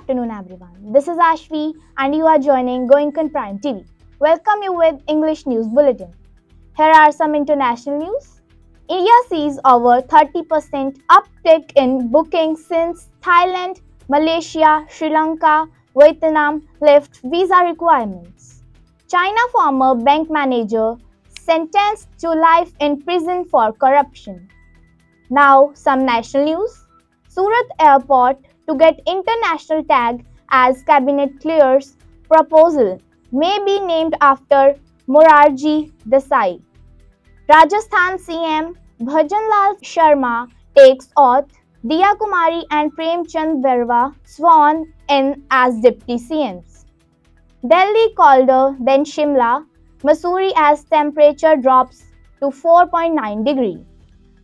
afternoon, everyone. This is Ashvi, and you are joining Goenkan Prime TV. Welcome you with English News Bulletin. Here are some international news. India sees over 30% uptick in bookings since Thailand, Malaysia, Sri Lanka, Vietnam lift visa requirements. China former bank manager sentenced to life in prison for corruption. Now, some national news. Surat Airport to get international tag as cabinet clears proposal may be named after Morarji Desai. Rajasthan CM Bhajanlal Sharma takes oath. Diya Kumari and Prem Chand Berwa sworn in as deputy CMs. Delhi colder than Shimla, Mussoorie as temperature drops to 4.9 degrees.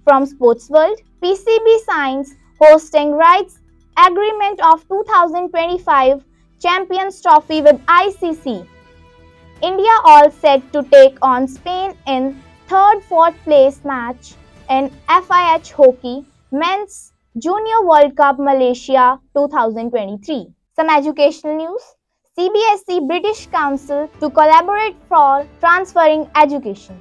From Sports World, PCB signs hosting rights agreement of 2025 Champions Trophy with ICC. India all set to take on Spain in third-fourth place match in FIH Hockey Men's Junior World Cup Malaysia 2023. Some educational news. CBSE British Council to collaborate for transferring education.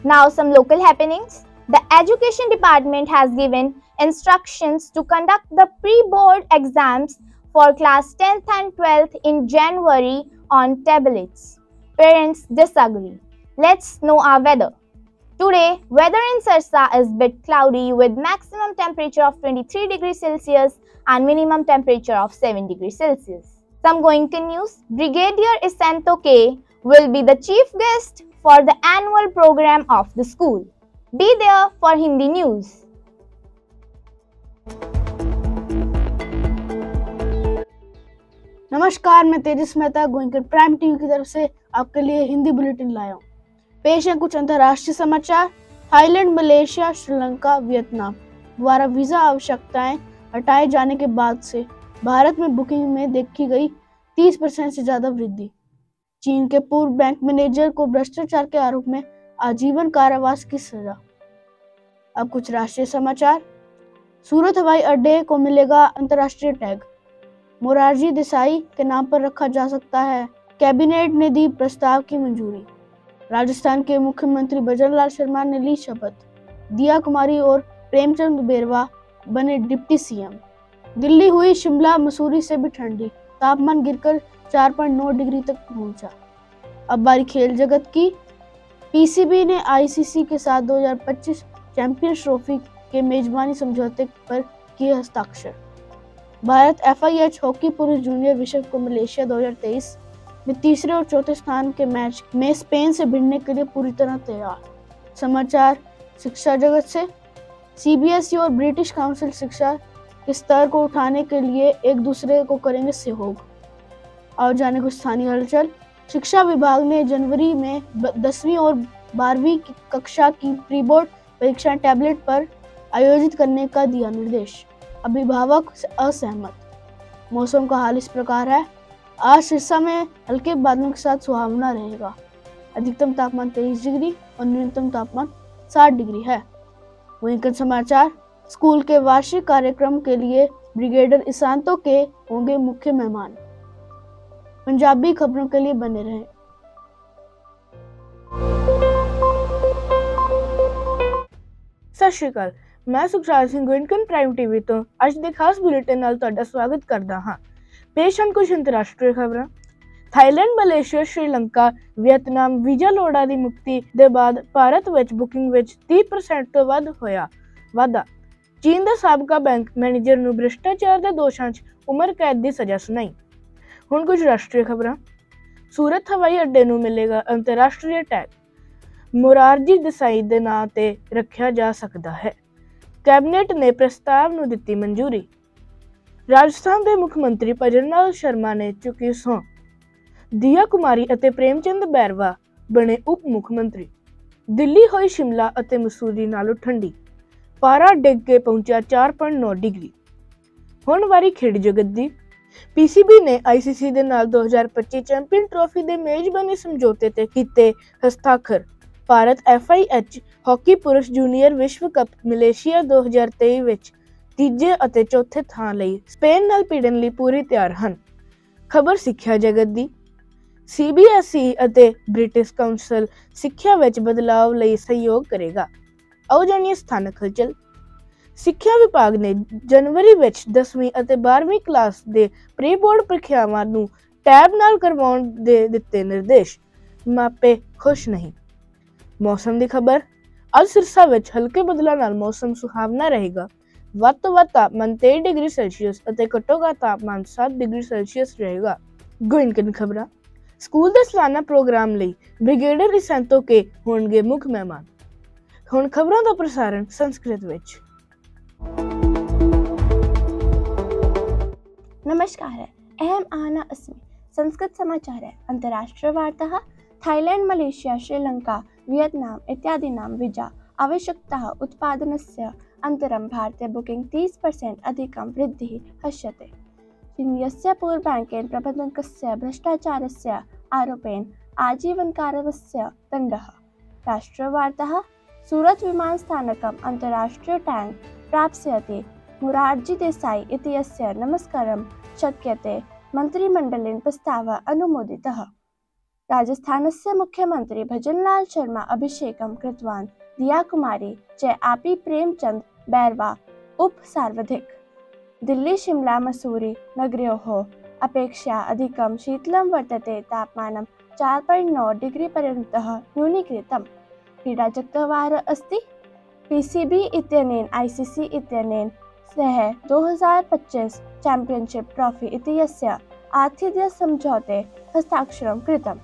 Now some local happenings. The Education Department has given instructions to conduct the pre-board exams for class 10th and 12th in January on tablets. Parents disagree. Let's know our weather. Today, weather in Sirsa is bit cloudy with maximum temperature of 23 degrees Celsius and minimum temperature of 7 degrees Celsius. Some Goenkan news. Brigadier Isanto K will be the chief guest for the annual program of the school. Be there for Hindi news. नमस्कार, मैं तेजस Mehta गोइंकन prime TV की तरफ से आपके लिए Hindi bulletin लाया हूँ। पेश है कुछ अंतर्राष्ट्रीय समाचार। थाईलैंड, मलेशिया, श्रीलंका, वियतनाम द्वारा वीजा आवश्यकताएं हटाए जाने के बाद से भारत में बुकिंग में देखी गई 30% से ज्यादा वृद्धि। चीन के पूर्व बैंक मैनेजर को भ्रष्टाचार के आरोप में आजीवन कारावास की सजा। अब कुछ राष्ट्रीय समाचार। सूरत हवाई अड्डे को मिलेगा अंतर्राष्ट्रीय टैग। मोरारजी देसाई के नाम पर रखा जा सकता है। कैबिनेट ने दी प्रस्ताव की मंजूरी। राजस्थान के मुख्यमंत्री भजनलाल शर्मा ने ली शपथ। दिया कुमारी और प्रेमचंद बेरवा बने डिप्टी सीएम। दिल्ली हुई शिमला, मसूरी से भी ठंडी। तापमान गिरकर 4.9 डिग्री तक पहुंचा। अब बारी खेल जगत की। पीसीबी ने आईसीसी के साथ 2025 चैंपियंस ट्रॉफी के मेजबानी समझौते पर किए हस्ताक्षर। भारत FIH हॉकी पुरुष जूनियर विश्व कप मलेशिया 2023 में तीसरे और चौथे स्थान के मैच में स्पेन से भिड़ने के लिए पूरी तरह तैयार। समाचार शिक्षा जगत से। CBSE और ब्रिटिश काउंसिल शिक्षा के स्तर को उठाने के लिए एक दूसरे को करेंगे सहयोग। और जाने कुछ स्थानीय हलचल। शिक्षा विभाग ने जनवरी में 10वीं और 12वीं की कक्षा की प्री बोर्ड परीक्षा टैबलेट पर आयोजित करने का दिया निर्देश। अभिभावक असहमत। मौसम का हाल इस प्रकार है। आज सिरसा में हल्के बादलों के साथ सुहावना रहेगा। अधिकतम तापमान 23 डिग्री और न्यूनतम तापमान 7 डिग्री है। गोइंकन समाचार। स्कूल के वार्षिक कार्यक्रम के लिए ब्रिगेडियर इसांतो के होंगे मुख्य मेहमान। पंजाबी खबरों के लिए बने रहें। ਸਤਿ ਸ਼੍ਰੀ ਅਕਾਲ, ਮੈਂ ਸੁਖਰਾਜ ਸਿੰਘ ਗੋਇਨਕਨ ਪ੍ਰਾਈਮ ਟੀਵੀ ਤੋਂ ਅੱਜ ਦੇ ਖਾਸ ਬੁਲੇਟਿਨ ਨਾਲ ਤੁਹਾਡਾ ਸਵਾਗਤ ਕਰਦਾ ਹਾਂ। ਪੇਸ਼ ਹਨ ਕੁਝ ਅੰਤਰਰਾਸ਼ਟਰੀ ਖਬਰਾਂ। Thailand, Malaysia, Sri Lanka, Vietnam visa ਲੋੜਾਂ ਦੀ ਮੁਕਤੀ ਦੇ ਬਾਅਦ ਭਾਰਤ ਵਿੱਚ ਬੁਕਿੰਗ ਵਿੱਚ 30% ਤੋਂ ਵੱਧ ਹੋਇਆ ਵਾਧਾ। ਚੀਨ ਦੇ ਸਾਬਕਾ ਬੈਂਕ ਮੈਨੇਜਰ ਨੂੰ ਭ੍ਰਿਸ਼ਟਾਚਾਰ ਦੇ ਦੋਸ਼ਾਂ 'ਚ ਉਮਰ ਕੈਦ ਦੀ ਸਜ਼ਾ ਸੁਣਾਈ। ਹੁਣ ਕੁਝ ਰਾਸ਼ਟਰੀ ਖਬਰਾਂ। ਸੂਰਤ ਹਵਾਈ ਅੱਡੇ ਨੂੰ ਮਿਲੇਗਾ ਅੰਤਰਰਾਸ਼ਟਰੀ ਟੈਗ। मोरारजी देसाई ਦੇ ਨਾਂ ਤੇ ਰੱਖਿਆ ਜਾ ਸਕਦਾ ਹੈ। ਕੈਬਨਿਟ ਨੇ ਪ੍ਰਸਤਾਵ ਨੂੰ ਦਿੱਤੀ ਮਨਜ਼ੂਰੀ। ਰਾਜਸਥਾਨ ਦੇ ਮੁੱਖ ਮੰਤਰੀ ਭਜਨਲਾਲ ਸ਼ਰਮਾ ਨੇ ਚੁੱਕੀ ਸਹੁੰ। ਦਿਆ ਕੁਮਾਰੀ ਅਤੇ ਪ੍ਰੇਮਚੰਦ ਬੈਰਵਾ ਬਣੇ ਉਪ ਮੁੱਖ ਮੰਤਰੀ। ਦਿੱਲੀ ਹੋਈ ਸ਼ਿਮਲਾ ਅਤੇ ਮਸੂਰੀ ਨਾਲੋਂ ਠੰਡੀ। ਪਾਰਾ ਡਿੱਗ ਕੇ ਪਹੁੰਚਿਆ 4.9 ਡਿਗਰੀ। ਹੁਣ ਵਾਰੀ ਖੇਡ ਜਗਤ ਦੀ। PCB ਨੇ ICC ਦੇ ਨਾਲ 2025 ਚੈਂਪੀਅਨ ਟਰੋਫੀ ਦੇ ਮੇਜ਼ਬਾਨੀ ਸਮਝੌਤੇ ਤੇ ਕੀਤੇ ਹਸਤਾਖਰ। ਭਾਰਤ FIH ਹੌਕੀ ਪੁਰਸ਼ ਜੂਨੀਅਰ ਵਿਸ਼ਵ ਕੱਪ ਮਲੇਸ਼ੀਆ 2023 ਵਿੱਚ ਤੀਜੇ ਅਤੇ ਚੌਥੇ ਥਾਂ ਲਈ ਸਪੇਨ ਨਾਲ ਭਿੜਨ ਲਈ ਪੂਰੀ ਤਿਆਰ ਹਨ। ਖਬਰ ਸਿੱਖਿਆ ਜਗਤ ਦੀ। CBSE ਅਤੇ ਬ੍ਰਿਟਿਸ਼ ਕਾਉਂਸਲ ਸਿੱਖਿਆ ਵਿੱਚ ਬਦਲਾਅ ਲਈ ਸਹਿਯੋਗ ਕਰੇਗਾ। ਆਓ ਜਾਣੀਏ ਸਥਾਨਕ ਹਲਚਲ। ਸਿੱਖਿਆ ਵਿਭਾਗ ਨੇ ਜਨਵਰੀ ਵਿੱਚ 10ਵੀਂ ਅਤੇ 12ਵੀਂ ਕਲਾਸ ਦੇ ਪ੍ਰੀ ਬੋਰਡ ਪ੍ਰੀਖਿਆਵਾਂ ਨੂੰ ਟੈਬ ਨਾਲ ਕਰਵਾਉਣ ਦੇ ਦਿੱਤੇ ਨਿਰਦੇਸ਼। ਮਾਪੇ ਖੁਸ਼ ਨਹੀਂ। ਮੌਸਮ ਦੀ ਖਬਰ। ਅੱਜ ਸਿਰਸਾ ਵਿੱਚ ਹਲਕੇ ਬਦਲਾਂ ਨਾਲ ਮੌਸਮ ਸੁਹਾਵਣਾ ਰਹੇਗਾ। ਵੱਧ ਤੋਂ ਵੱਧ ਤਾਪਮਾਨ 23 ਡਿਗਰੀ ਸੈਲਸੀਅਸ ਅਤੇ ਘੱਟੋ-ਘੱਟ ਤਾਪਮਾਨ 7 ਡਿਗਰੀ ਸੈਲਸੀਅਸ ਰਹੇਗਾ। ਗੋਇੰਕਨ ਖਬਰਾਂ। ਸਕੂਲ ਦੇ ਸਾਲਾਨਾ ਪ੍ਰੋਗਰਾਮ ਲਈ ਬ੍ਰਿਗੇਡੀਅਰ ਇਸੈਂਤੋ ਕੇ ਹੋਣਗੇ ਮੁੱਖ ਮਹਿਮਾਨ। ਹੁਣ ਖਬਰਾਂ ਦਾ ਪ੍ਰਸਾਰਣ ਸੰਸਕ੍ਰਿਤ ਵਿੱਚ। नमस्कार है अहम आना अस्मि संस्कृत समाचार है। अंतर्राष्ट्रीय वार्ता। थाईलैंड, मलेशिया, श्रीलंका, वियतनाम इत्यादीनां वीजा आवश्यकताः उत्पादनस्य अनन्तरं भारते बुकिंग 30% अधिकं वृद्धिः हस्यते। चीनीयस्य पूर्वबैङ्केन प्रबन्धकस्य भ्रष्टाचारस्य आरोपेण आजीवनकारावासस्य दण्डः। राष्ट्रीयवार्ता। सूरत विमानस्थानकम् अन्तर्राष्ट्रीय टैङ्क् प्राप्स्यति। मोरार्जी देसाई इत्यस्य नमस्कारं शक्यते। मन्त्रिमण्डलेन प्रस्तावः अनुमोदितः। राजस्थानस्य मुख्यमन्त्री भजनलाल शर्मा अभिषेकं कृतवान्। दिया कुमारी च आपी प्रेमचंद बैरवा उपसार्वधिक। दिल्ली, शिमला, मसूरी नगर्योः अपेक्षया अधिकं शीतलं वर्तते। तापमानं 4.9 डिग्री पर्यन्तः न्यूनीकृतम्। क्रीडाजगतवार्ता अस्ति। PCB इत्यनेन ICC इत्यनेन सह 2025 चैम्पियनशिप ट्रॉफी इत्यस्य आतिथ्यसमझौते हस्ताक्षरं कृतम्।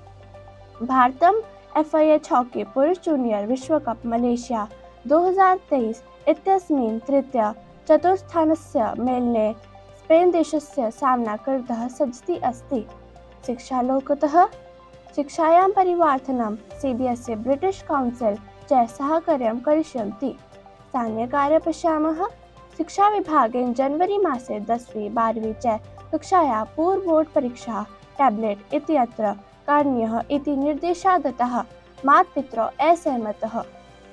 भारतम् FIH हॉकी पुरुष जूनियर विश्वकप मलेशिया 2023 इत्यस्मिन् तृतीय-चतुर्थस्थानस्य मेलने स्पेन् देशस्य सामना कर्तुं सज्जति अस्ति। शिक्षालोकतः। शिक्षायां परिवर्तनं CBSE ब्रिटिश काउंसिल च सहकार्यं करिष्यन्ति। स्थानीयकार्य पश्यामः। शिक्षा विभागेन जनवरी मासे 10वीं 12वीं च कक्षायाः पूर्वबोर्ड परीक्षा टैबलेट इत्यत्र करणीयः इति निर्देशः दत्तः। मातापितरौ असहमतः।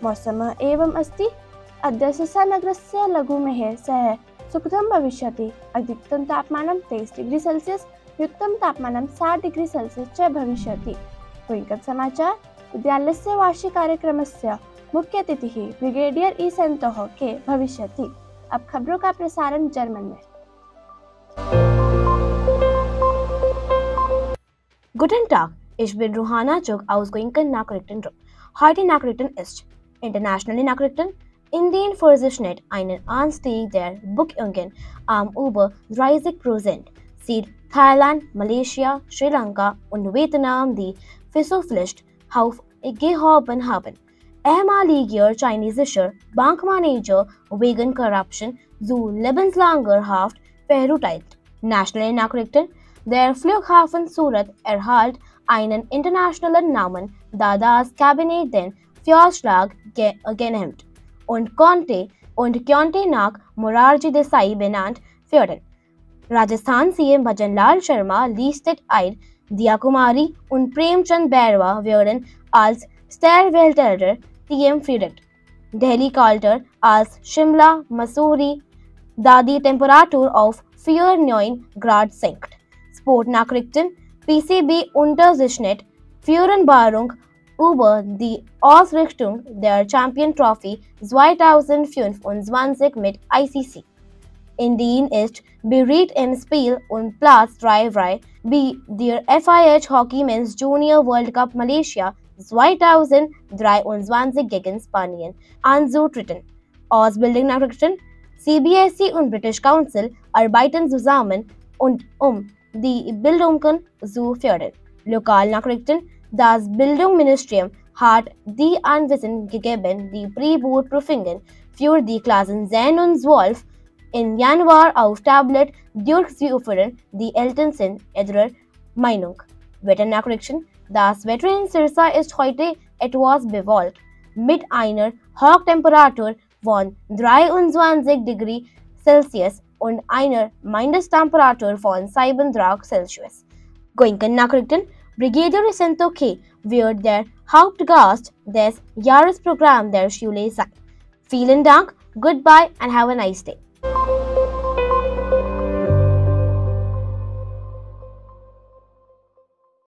मौसमः एवम् अस्ति। अद्य सिरसानगरस्य लघुमेः सह सुखदं भविष्यति। अधिकतम तापमानं 23 डिग्री सेल्सियस, न्यूनतम तापमानं 7 डिग्री सेल्सियस च भविष्यति। गोयंकन समाचार। विद्यालयस्य वार्षिक कार्यक्रमस्य मुख्य अतिथिः ब्रिगेडियर इसेंतो के भविष्यति। अब खबरों का प्रसारण जर्मन में। Guten Tag, ich bin Ruhana Chugh aus Goinken-Nachrichten. Heute Nachrichten ist: Internationale Nachrichten. Indien versichert einen Anstieg der Buchungen über 30%. Sieht Thailand, Malaysia, Sri Lanka und Vietnam die Visumspflicht aufgehoben haben. Ehemaliger chinesischer Bankmanager wegen Corruption zu lebenslanger Haft verurteilt. Nationale Nachrichten. Der Flughafen Surat erhält einen internationalen Namen, da das Kabinett den Vorschlag genehmigt und konnte nach Morarji Desai benannt werden. Rajasthan CM Bhajanlal Sharma listet ein. Diya Kumari und Premchand Bairwa werden als Stellvertreter TM verdeckt. Delhi Kalter als Shimla, Mussoorie, da die Temperatur auf 4,9 Grad sinkt. Sportnachrichten. PCB unterzeichnet Vereinbarung über die Ausrichtung der Champion Trophy 2025 mit ICC. Indien ist bereit im Spiel um Platz 3 bei der FIH Hockey Men's Junior World Cup Malaysia 2023 gegen Spanien anzutreten. Ausbildungsnachrichten. CBSE und British Council arbeiten zusammen um die Bildungen zu fördern. Lokalnachrichten. Das Bildungsministerium hat die Anweisung gegeben, die Pre-Board-Prüfungen für die Klassen 10 und 12 im Januar auf Tablet durchzuführen. Die Eltern sind ihrer Meinung. Wetternachrichten. Das Wetter in Sirsa ist heute etwas bewölkt, mit einer Hochtemperatur von 23 Degree Celsius und einer Mindesttemperatur von 7 Grad Celsius. Goinken-Nachrichten. Brigadier Isento K. wird der Hauptgast des Jahresprogramms der Schule sein. Vielen Dank, goodbye and have a nice day.